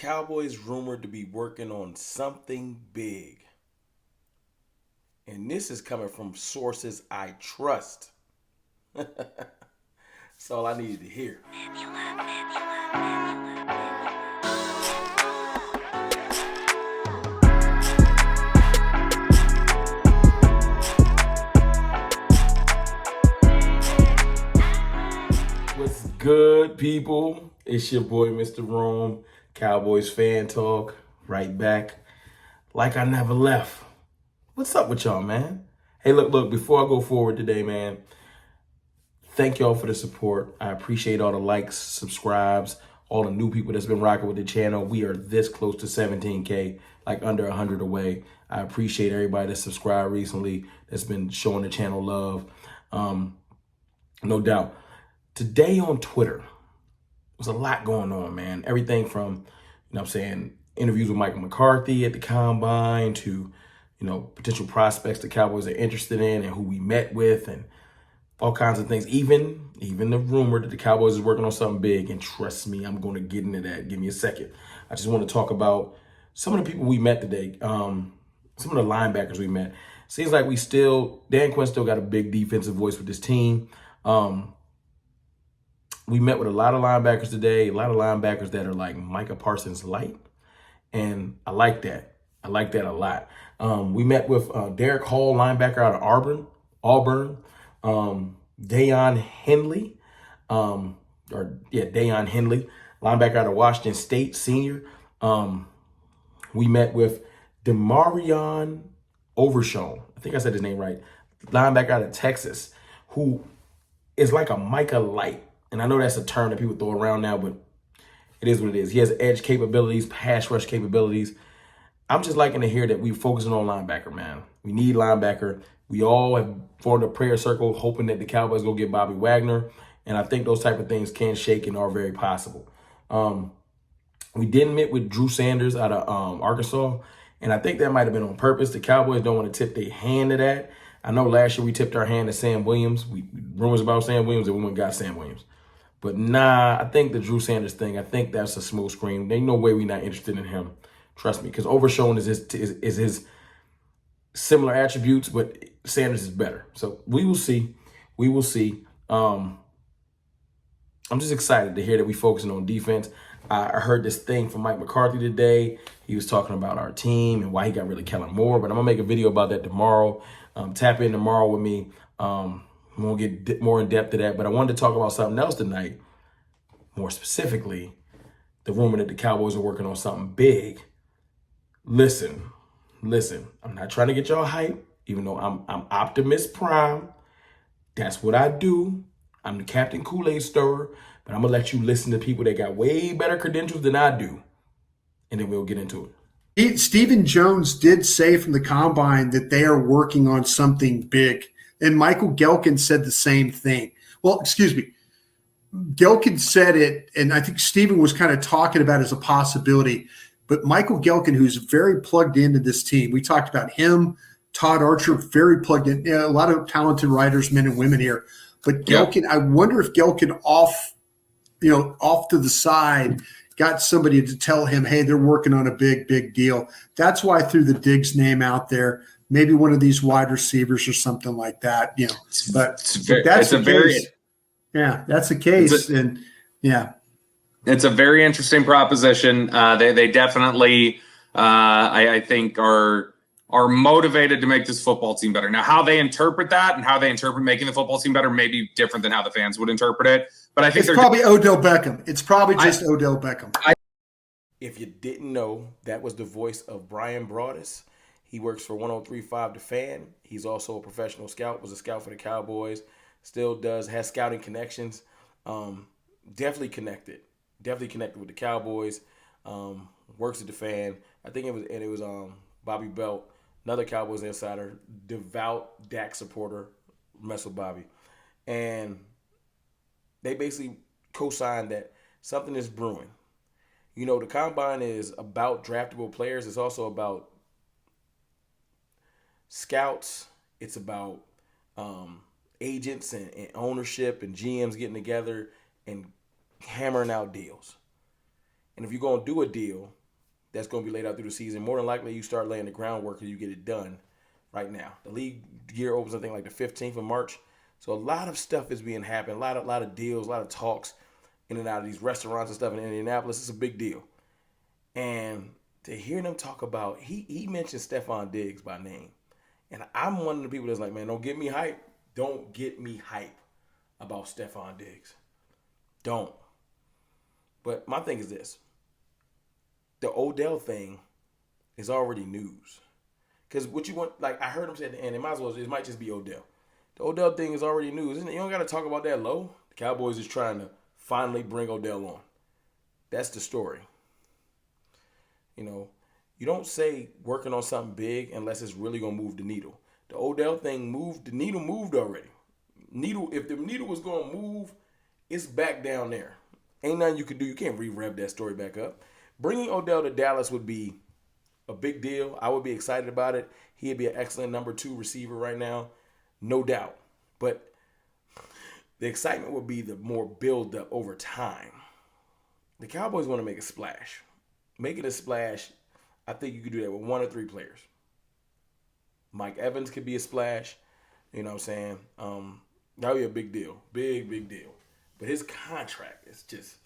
Cowboys rumored to be working on something big. And this is coming from sources I trust. That's all I needed to hear. What's good, people? It's your boy, Mr. Rome, Cowboys Fan Talk, right back like I never left. What's up with y'all, man? Hey, look, before I go forward today, man, thank y'all for the support. I appreciate all the likes, subscribes, all the new people that's been rocking with the channel. We are this close to 17K, like under 100 away. I appreciate everybody that subscribed recently, that's been showing the channel love. No doubt. Today on Twitter, there's a lot going on, man. Everything from, interviews with Michael McCarthy at the Combine to, potential prospects the Cowboys are interested in and who we met with and all kinds of things. Even the rumor that the Cowboys is working on something big. And trust me, I'm going to get into that. Give me a second. I just want to talk about some of the people we met today. Some of the linebackers we met. Seems like Dan Quinn still got a big defensive voice with this team. We met with a lot of linebackers today, a lot of linebackers that are like Micah Parsons light. And I like that. I like that a lot. We met with Derek Hall, linebacker out of Auburn. Deion Henley, Deion Henley, linebacker out of Washington State, senior. We met with Demarion Overshown. I think I said his name right. Linebacker out of Texas, who is like a Micah light. And I know that's a term that people throw around now, but it is what it is. He has edge capabilities, pass rush capabilities. I'm just liking to hear that we're focusing on linebacker, man. We need linebacker. We all have formed a prayer circle hoping that the Cowboys go get Bobby Wagner. And I think those type of things can shake and are very possible. We didn't meet with Drew Sanders out of Arkansas. And I think that might have been on purpose. The Cowboys don't want to tip their hand to that. I know last year we tipped our hand to Sam Williams. Rumors about Sam Williams and we went and got Sam Williams. But nah, I think the Drew Sanders thing, I think that's a smooth screen. There's no way we're not interested in him. Trust me, because Overshown is his similar attributes, but Sanders is better. So we will see. We will see. I'm just excited to hear that we're focusing on defense. I heard this thing from Mike McCarthy today. He was talking about our team and why he got rid of Kellen Moore, but I'm going to make a video about that tomorrow. Tap in tomorrow with me. We'll get more in depth to that, but I wanted to talk about something else tonight. More specifically, the rumor that the Cowboys are working on something big. Listen, I'm not trying to get y'all hype, even though I'm Optimist Prime. That's what I do. I'm the Captain Kool-Aid stirrer, but I'm going to let you listen to people that got way better credentials than I do, and then we'll get into it. Stephen Jones did say from the Combine that they are working on something big. And Michael Gelkin said the same thing. Well, excuse me. Gelkin said it, and I think Stephen was kind of talking about it as a possibility. But Michael Gelkin, who's very plugged into this team, we talked about him, Todd Archer, very plugged in. A lot of talented writers, men and women here. But Gelkin, I wonder if Gelkin off to the side got somebody to tell him, hey, they're working on a big deal. That's why I threw the Diggs name out there. Maybe one of these wide receivers or something like that, But that's the case. Yeah, that's the case. It's a very interesting proposition. They definitely, I think, are motivated to make this football team better. Now, how they interpret that and how they interpret making the football team better may be different than how the fans would interpret it. But I think it's probably Odell Beckham. It's probably just Odell Beckham. If you didn't know, that was the voice of Brian Broaddus. He works for 103.5 The Fan. He's also a professional scout, was a scout for the Cowboys, still has scouting connections. Definitely connected with the Cowboys. Works at The Fan. I think it was Bobby Belt, another Cowboys insider, devout Dak supporter, mess with Bobby. And they basically co-signed that something is brewing. The Combine is about draftable players. It's also about scouts. It's about agents and ownership and GMs getting together and hammering out deals. And if you're going to do a deal that's going to be laid out through the season, more than likely you start laying the groundwork and you get it done right now. The league year opens, I think, like the 15th of March. So a lot of stuff is being happening, a lot of deals, a lot of talks in and out of these restaurants and stuff in Indianapolis. It's a big deal. And to hear them talk about, he mentioned Stephon Diggs by name. And I'm one of the people that's like, man, don't get me hype. Don't get me hype about Stephon Diggs. Don't. But my thing is this. The Odell thing is already news. Because what you want, like I heard him say at the end, it might just be Odell. The Odell thing is already news. You don't got to talk about that low. The Cowboys is trying to finally bring Odell on. That's the story. You know, you don't say working on something big unless it's really going to move the needle. The Odell thing moved, the needle moved already. If the needle was going to move, it's back down there. Ain't nothing you can do. You can't re-rev that story back up. Bringing Odell to Dallas would be a big deal. I would be excited about it. He'd be an excellent number 2 receiver right now, no doubt. But the excitement would be the more build up over time. The Cowboys want to make a splash. Making a splash, I think you could do that with 1 or 3 players. Mike Evans could be a splash. You know what I'm saying? That would be a big deal. Big deal. But his contract is just,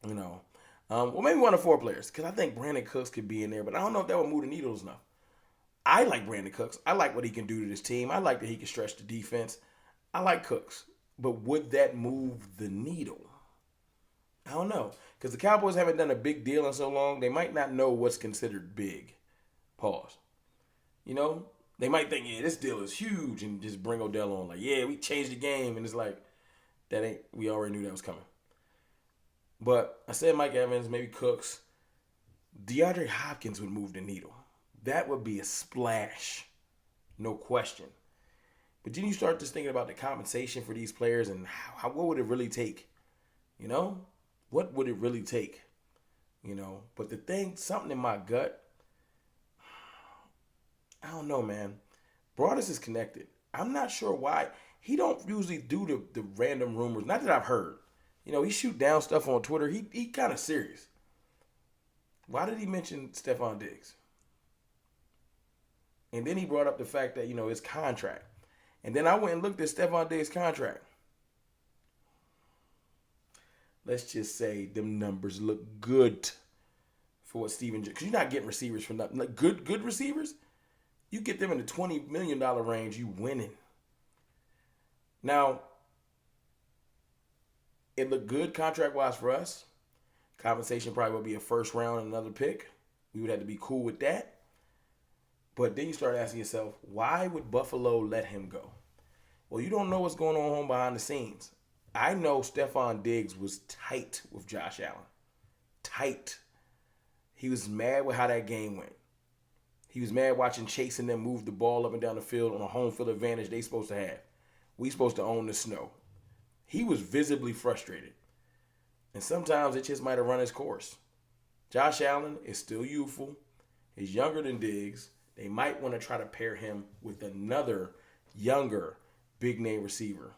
you know. Well, maybe 1 or 4 players, because I think Brandon Cooks could be in there, but I don't know if that would move the needles enough. I like Brandon Cooks. I like what he can do to this team. I like that he can stretch the defense. I like Cooks. But would that move the needle? I don't know. Because the Cowboys haven't done a big deal in so long, they might not know what's considered big. Pause. You know? They might think, yeah, this deal is huge, and just bring Odell on. Like, yeah, we changed the game. And it's like, we already knew that was coming. But I said Mike Evans, maybe Cooks. DeAndre Hopkins would move the needle. That would be a splash. No question. But then you start just thinking about the compensation for these players and what would it really take? You know? What would it really take? You know? But something in my gut, I don't know, man. Broadus is connected. I'm not sure why. He don't usually do the random rumors. Not that I've heard. You know, he shoot down stuff on Twitter. He kind of serious. Why did he mention Stephon Diggs? And then he brought up the fact that, you know, his contract. And then I went and looked at Stephon Diggs' contract. Let's just say them numbers look good for what Steven, because you're not getting receivers for nothing. Like good receivers, you get them in the $20 million range, you winning. Now, it looked good contract-wise for us. Compensation probably would be a first round and another pick. We would have to be cool with that. But then you start asking yourself, why would Buffalo let him go? Well, you don't know what's going on home behind the scenes. I know Stephon Diggs was tight with Josh Allen. Tight. He was mad with how that game went. He was mad watching Chase and them move the ball up and down the field on a home field advantage they supposed to have. We supposed to own the snow. He was visibly frustrated. And sometimes it just might have run its course. Josh Allen is still youthful. He's younger than Diggs. They might want to try to pair him with another younger big name receiver.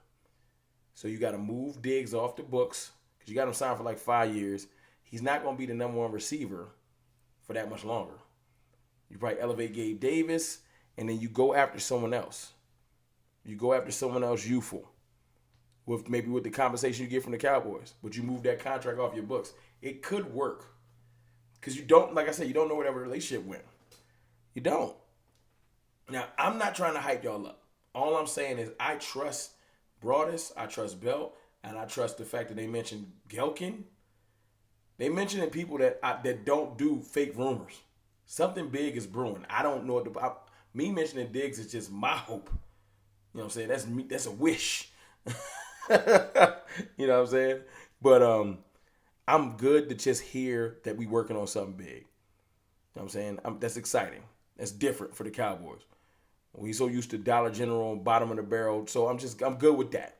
So you got to move Diggs off the books because you got him signed for like 5 years. He's not going to be the number 1 receiver for that much longer. You probably elevate Gabe Davis, and then you go after someone else. You go after someone else youthful, with the compensation you get from the Cowboys, but you move that contract off your books. It could work because you don't, like I said, you don't know where that relationship went. You don't. Now, I'm not trying to hype y'all up. All I'm saying is I trust Broadus, I trust Belt, and I trust the fact that they mentioned Gelkin. They mentioning people that don't do fake rumors. Something big is brewing. I don't know what me mentioning Diggs is just my hope. You know what I'm saying? That's a wish. You know what I'm saying? But I'm good to just hear that we working on something big. You know what I'm saying? That's exciting. That's different for the Cowboys. We so used to Dollar General, bottom of the barrel. So I'm good with that.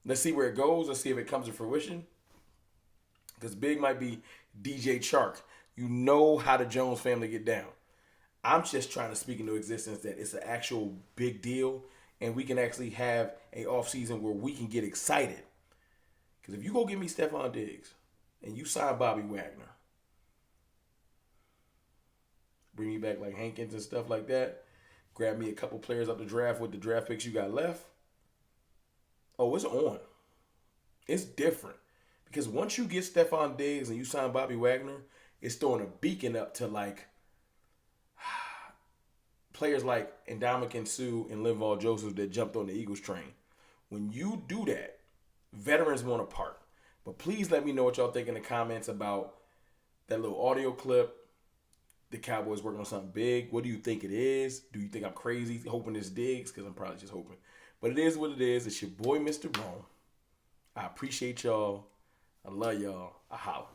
Let's see where it goes. Let's see if it comes to fruition. Because big might be DJ Chark. You know how the Jones family get down. I'm just trying to speak into existence that it's an actual big deal and we can actually have a offseason where we can get excited. Because if you go get me Stephon Diggs and you sign Bobby Wagner, bring me back like Hankins and stuff like that, grab me a couple players up the draft with the draft picks you got left, oh, it's on. It's different. Because once you get Stephon Diggs and you sign Bobby Wagner, it's throwing a beacon up to like players like Ndamukong Suh and Linval Joseph that jumped on the Eagles train. When you do that, veterans want a part. But please let me know what y'all think in the comments about that little audio clip. The Cowboys working on something big. What do you think it is? Do you think I'm crazy hoping it's Diggs? Because I'm probably just hoping. But it is what it is. It's your boy, Mr. Rome. I appreciate y'all. I love y'all. I holla.